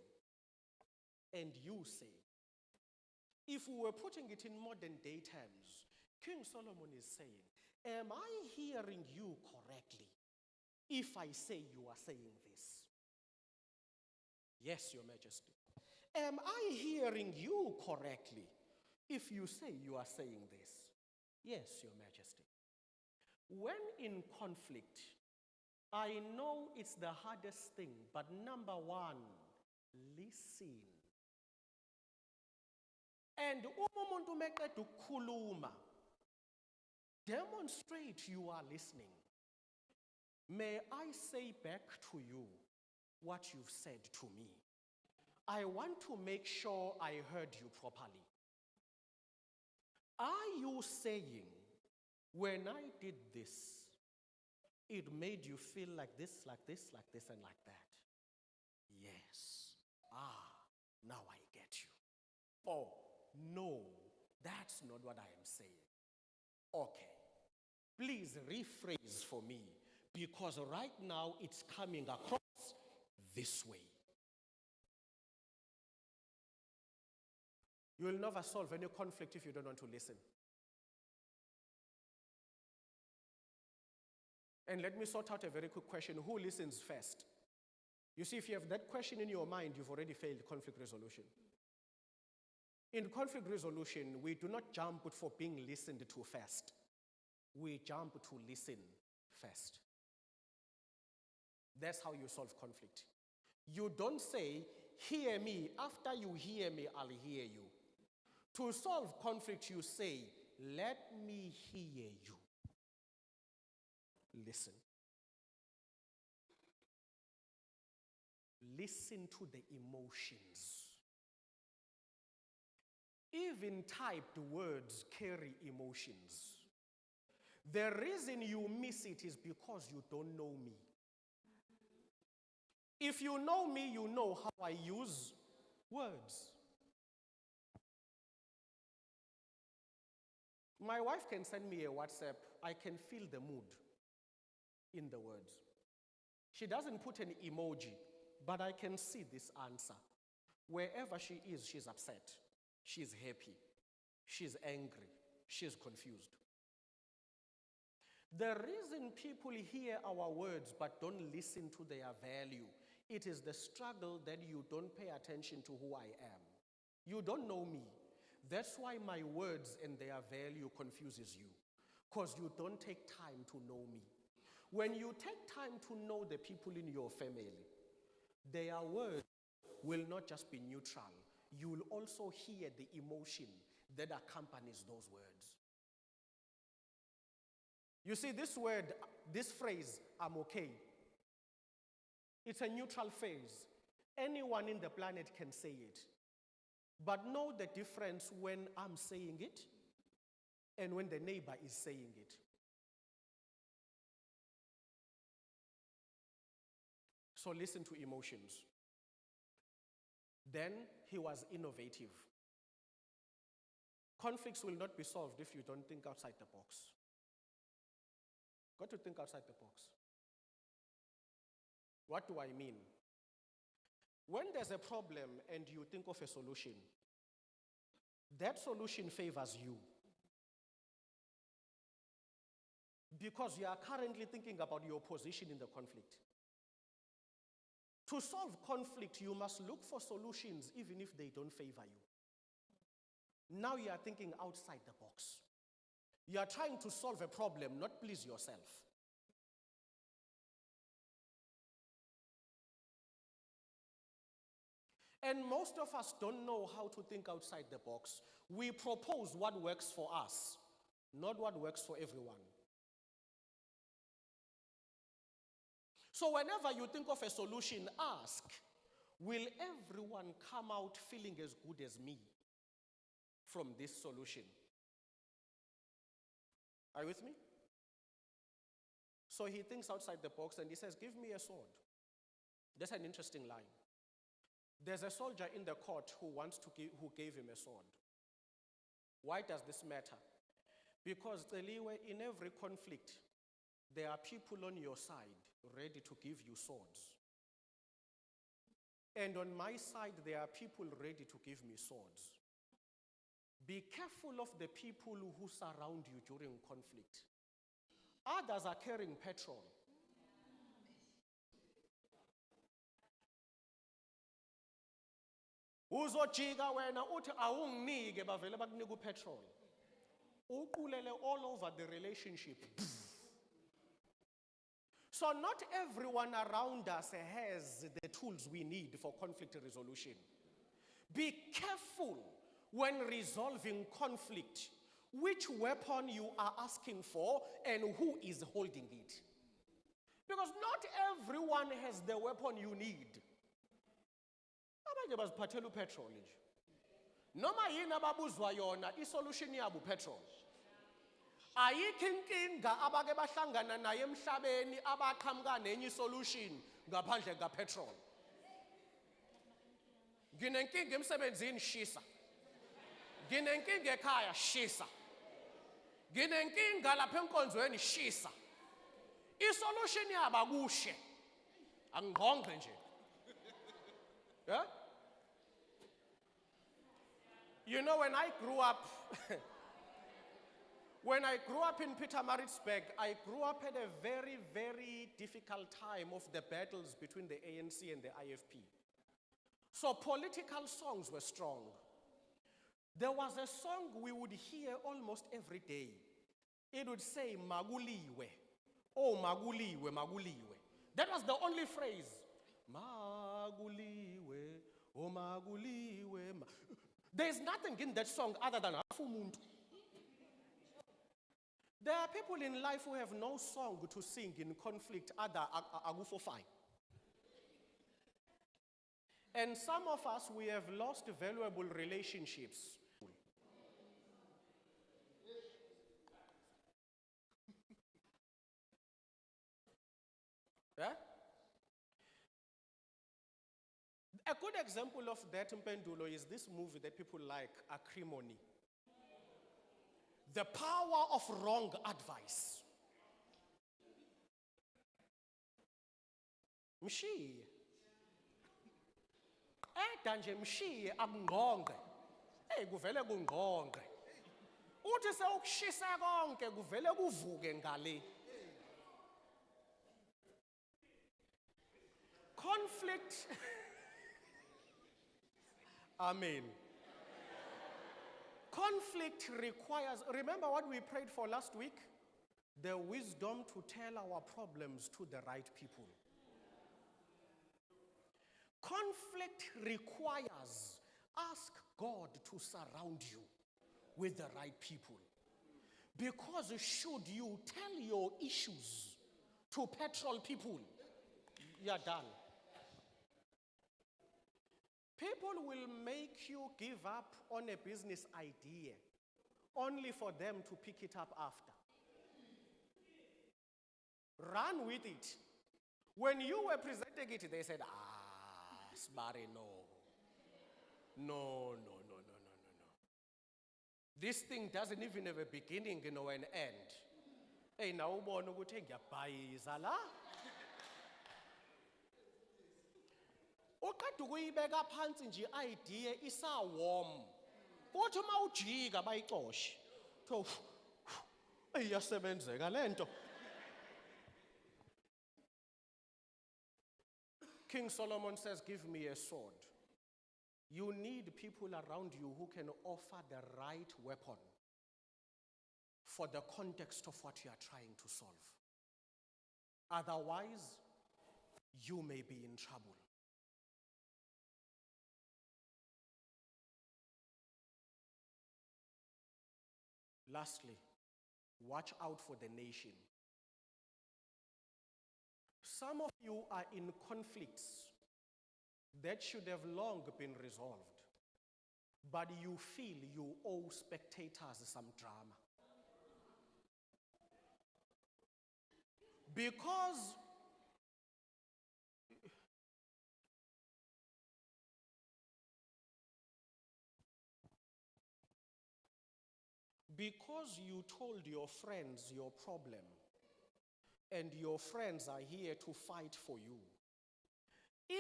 and you say. If we were putting it in modern day terms, King Solomon is saying, am I hearing you correctly if I say you are saying this? Yes, Your Majesty. Am I hearing you correctly if you say you are saying this? Yes, Your Majesty. When in conflict, I know it's the hardest thing, but number one, listen. And umuntu meqeda ukukhuluma, demonstrate you are listening. May I say back to you what you've said to me. I want to make sure I heard you properly. Are you saying, when I did this, it made you feel like this, and like that? Yes. Now I get you. Oh, no, that's not what I am saying. Okay. Please rephrase for me, because right now it's coming across this way. You will never solve any conflict if you don't want to listen. And let me sort out a very quick question. Who listens first? You see, if you have that question in your mind, you've already failed conflict resolution. In conflict resolution, we do not jump for being listened to first. We jump to listen first. That's how you solve conflict. You don't say, hear me, after you hear me, I'll hear you. To solve conflict, you say, let me hear you. Listen. Listen to the emotions. Even typed words carry emotions. The reason you miss it is because you don't know me. If you know me, you know how I use words. My wife can send me a WhatsApp. I can feel the mood in the words. She doesn't put an emoji, but I can see this answer. Wherever she is, she's upset. She's happy. She's angry. She's confused. The reason people hear our words but don't listen to their value, it is the struggle that you don't pay attention to who I am. You don't know me. That's why my words and their value confuses you, because you don't take time to know me. When you take time to know the people in your family, their words will not just be neutral. You will also hear the emotion that accompanies those words. You see, this word, this phrase, I'm okay, it's a neutral phrase. Anyone in the planet can say it. But know the difference when I'm saying it and when the neighbor is saying it. So listen to emotions. Then he was innovative. Conflicts will not be solved if you don't think outside the box. Got to think outside the box. What do I mean? When there's a problem and you think of a solution, that solution favors you. Because you are currently thinking about your position in the conflict. To solve conflict, you must look for solutions even if they don't favor you. Now you are thinking outside the box. You are trying to solve a problem, not please yourself. And most of us don't know how to think outside the box. We propose what works for us, not what works for everyone. So whenever you think of a solution, ask, will everyone come out feeling as good as me from this solution? Are you with me? So he thinks outside the box and he says, give me a sword. That's an interesting line. There's a soldier in the court who gave him a sword. Why does this matter? Because in every conflict, there are people on your side ready to give you swords. And on my side, there are people ready to give me swords. Be careful of the people who surround you during conflict. Others are carrying petrol. Uzojika wena uthi awunginike bavele bakunika upetrol. Uqulele all over the relationship. So not everyone around us has the tools we need for conflict resolution. Be careful when resolving conflict, which weapon you are asking for and who is holding it. Because not everyone has the weapon you need. Abanye baziphathela upetrol nje. Noma yini ababuzwa yona isolution yabo petrol. Ayikho inkinga abake bahlangana naye emhlabeni abaqhamuka nenye solution ngaphandle kapetrol. Nginenkinga emsebenzini shisa. Nginenkinga ekhaya shisa. Nginenkinga lapha enkonzweni shisa. Isolution yaba kushe. Angqongqe nje. Yeah? You know, when I grew up in Pietermaritzburg, I grew up at a very, very difficult time of the battles between the ANC and the IFP. So political songs were strong. There was a song we would hear almost every day. It would say, Maguliwe. Oh, Maguliwe, Maguliwe. That was the only phrase. Maguliwe, oh, Maguliwe. There's nothing in that song other than Afumuntu. There are people in life who have no song to sing in conflict other Agufofai. And some of us, we have lost valuable relationships. Yeah? A good example of that, Mpendulo, is this movie that people like, Acrimony. The power of wrong advice. Mshiye. Nje mshiye akungqonge. Kuvele kungqonge. Uthi sewukushisa konke kuvele kuvuke ngale. Conflict. Amen. Conflict requires, remember what we prayed for last week? The wisdom to tell our problems to the right people. Conflict requires, ask God to surround you with the right people. Because should you tell your issues to petrol people, you're done. People will make you give up on a business idea only for them to pick it up after. Run with it. When you were presenting it, they said, Sbari, no. No. This thing doesn't even have a beginning, an end. Hey, now ubona ukuthi ngiyabhayiza la. Uqeda ukuyibeka phansi nje idea isa warm. Uthi uma ujika bayixoshe. Tho iyasebenzeka lento. King Solomon says, give me a sword. You need people around you who can offer the right weapon for the context of what you are trying to solve. Otherwise, you may be in trouble. Lastly, Watch out for the nation. Some of you are in conflicts that should have long been resolved, but you feel you owe spectators some drama. Because you told your friends your problem, and your friends are here to fight for you.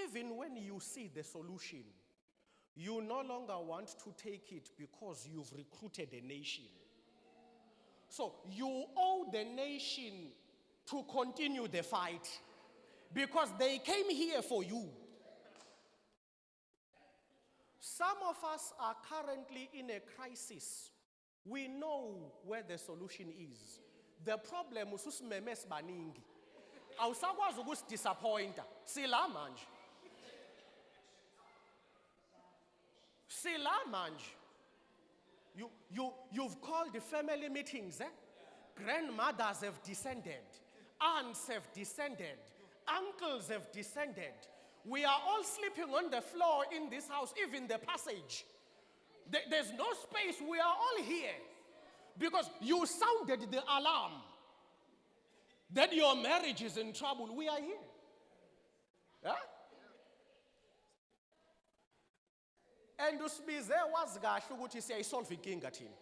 Even when you see the solution, you no longer want to take it because you've recruited a nation. So you owe the nation to continue the fight because they came here for you. Some of us are currently in a crisis. We know where the solution is. The problem is usimemes baningi. Awusakwazi ukusdisappointa. Sila manje. Sila manje. You've called the family meetings, eh? Grandmothers have descended. Aunts have descended. Uncles have descended. We are all sleeping on the floor in this house, even the passage. There's no space. We are all here. Because you sounded the alarm that your marriage is in trouble. We are here. Yeah? And usibize wazi kahle ukuthi siyayisolve inkinga thina.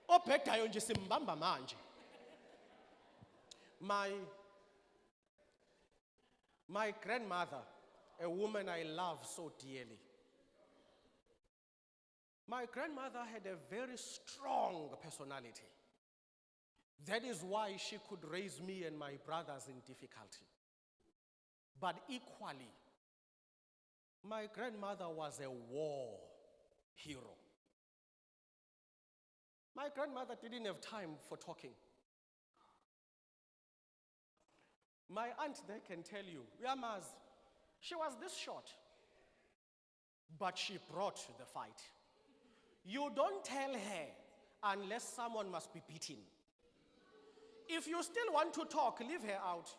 Obhedayo nje simbamba manje. My grandmother, a woman I love so dearly. My grandmother had a very strong personality. That is why she could raise me and my brothers in difficulty. But equally, my grandmother was a war hero. My grandmother didn't have time for talking. My aunt there can tell you, Yamaz, she was this short, but she brought the fight. You don't tell her unless someone must be beaten. If you still want to talk, leave her out.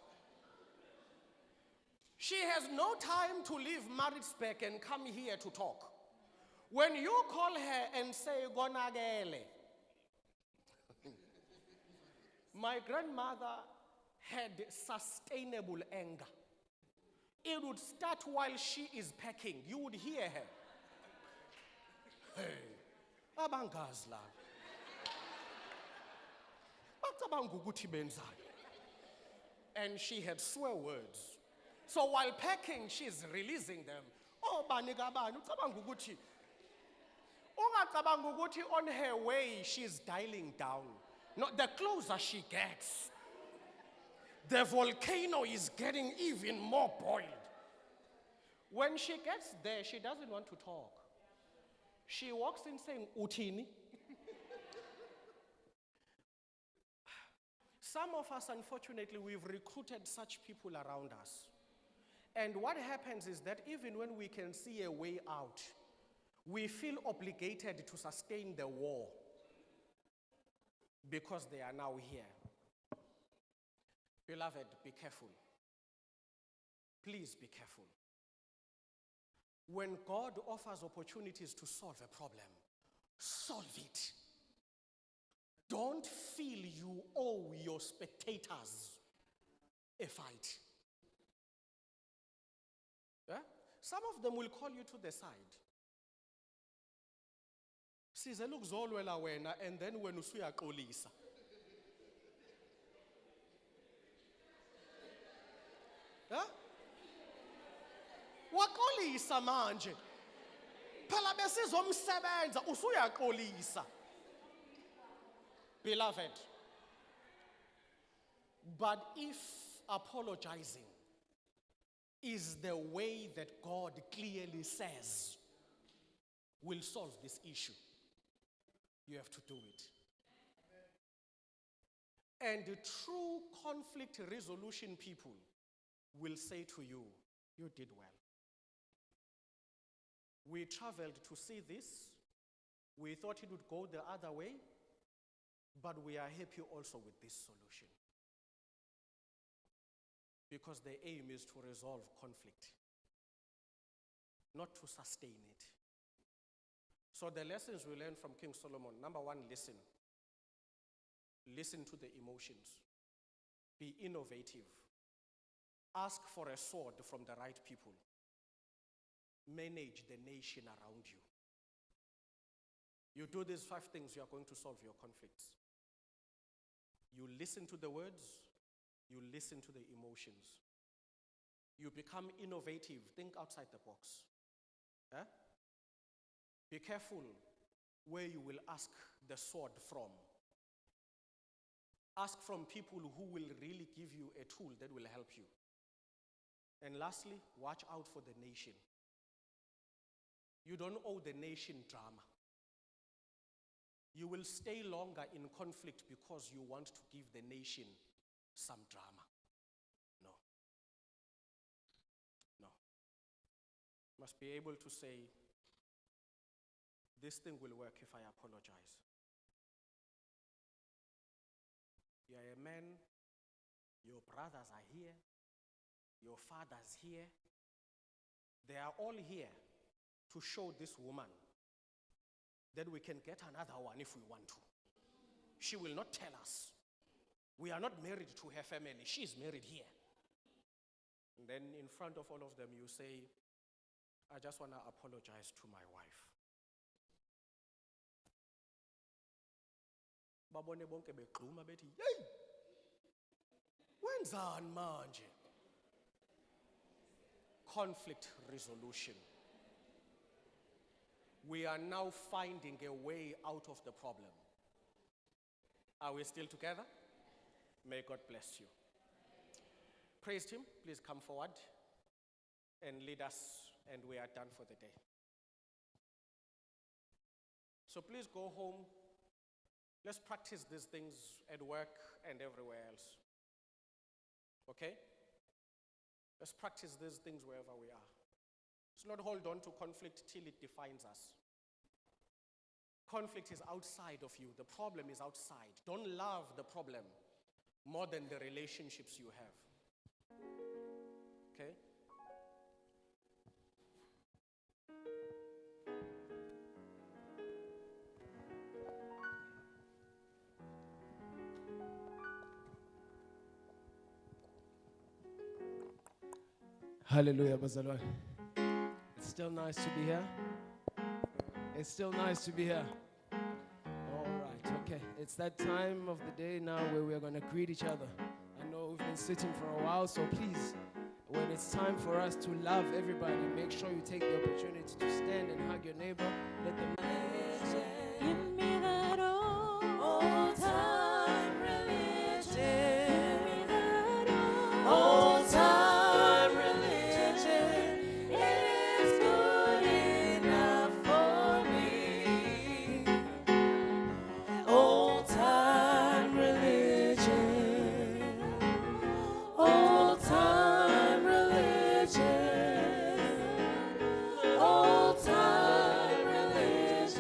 She has no time to leave Maritzburg and come here to talk. When you call her and say, Gonagele, my grandmother had sustainable anger. It would start while she is packing. You would hear her. Hey, abangazi la. Bacabanga ukuthi benzani. And she had swear words. So while packing, she's releasing them. Oh, banika bani, ucabanga ukuthi. Ungacabanga ukuthi on her way, she's dialing down. No, the closer she gets, the volcano is getting even more boiled. When she gets there, she doesn't want to talk. She walks in saying, Utini. Some of us, unfortunately, we've recruited such people around us. And what happens is that even when we can see a way out, we feel obligated to sustain the war because they are now here. Beloved, be careful. Please be careful. When God offers opportunities to solve a problem, solve it. Don't feel you owe your spectators a fight. Yeah? Some of them will call you to the side. Size lokuzolwela wena, and then when usuyaxolisa. Yeah? Waxolisa manje. Phela besizomsebenza usuyaxolisa. Beloved, but if apologizing is the way that God clearly says will solve this issue, you have to do it. And the true conflict resolution people will say to you, you did well. We traveled to see this. We thought it would go the other way. But we are happy also with this solution, because the aim is to resolve conflict, not to sustain it. So the lessons we learn from King Solomon: number one, listen. Listen to the emotions. Be innovative. Ask for a sword from the right people. Manage the nation around you. You do these 5 things, you are going to solve your conflicts. You listen to the words, you listen to the emotions. You become innovative, think outside the box. Eh? Be careful where you will ask the sword from. Ask from people who will really give you a tool that will help you. And lastly, watch out for the nation. You don't owe the nation drama. You will stay longer in conflict because you want to give the nation some drama. No. No. Must be able to say, this thing will work if I apologize. You are a man, your brothers are here, your father's here. They are all here to show this woman that we can get another one if we want to. She will not tell us. We are not married to her family. She is married here. And then in front of all of them, you say, I just want to apologize to my wife. Babone bonke begxuma bethi, "Hey! Wenzani manje?" Conflict resolution. We are now finding a way out of the problem. Are we still together? May God bless you. Praise Him. Please come forward and lead us, and we are done for the day. So please go home. Let's practice these things at work and everywhere else. Okay? Let's practice these things wherever we are. Let's not hold on to conflict till it defines us. Conflict is outside of you. The problem is outside. Don't love the problem more than the relationships you have. Okay?
Hallelujah, bazalwane. It's still nice to be here. It's still nice to be here. All right, okay. It's that time of the day now where we're going to greet each other. I know we've been sitting for a while, so please, when it's time for us to love everybody, make sure you take the opportunity to stand and hug your neighbor. Let them
Give me that old time religion. Give me that old time religion. It is good enough for me. Old time religion. Old time religion. Old time religion.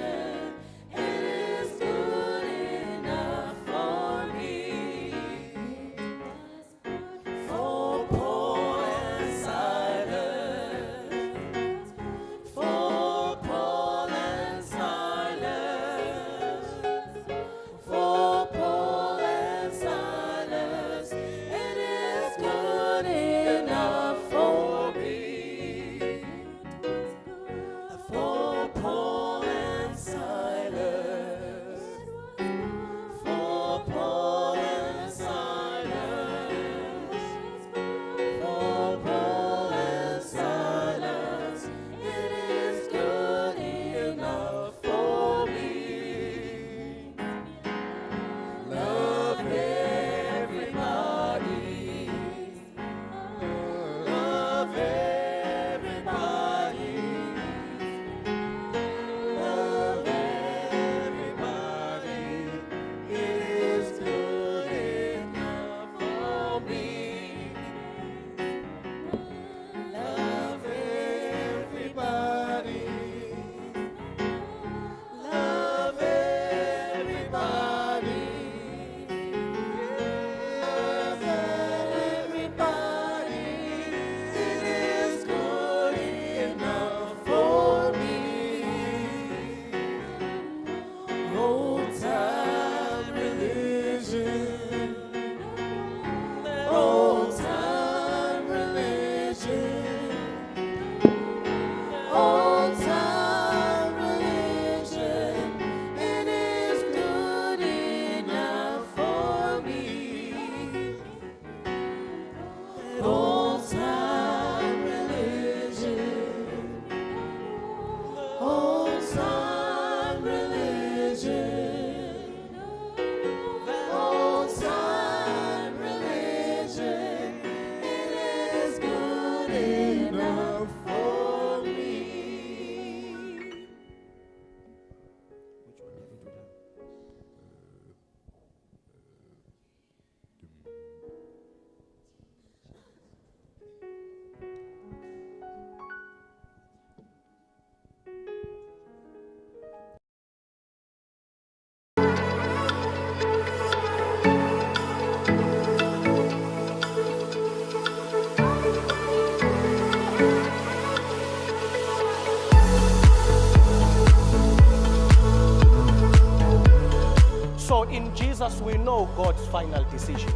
So in Jesus, we know God's final decision.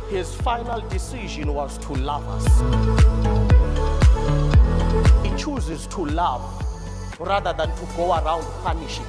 His final decision was to love us. He chooses to love rather than to go around punishing.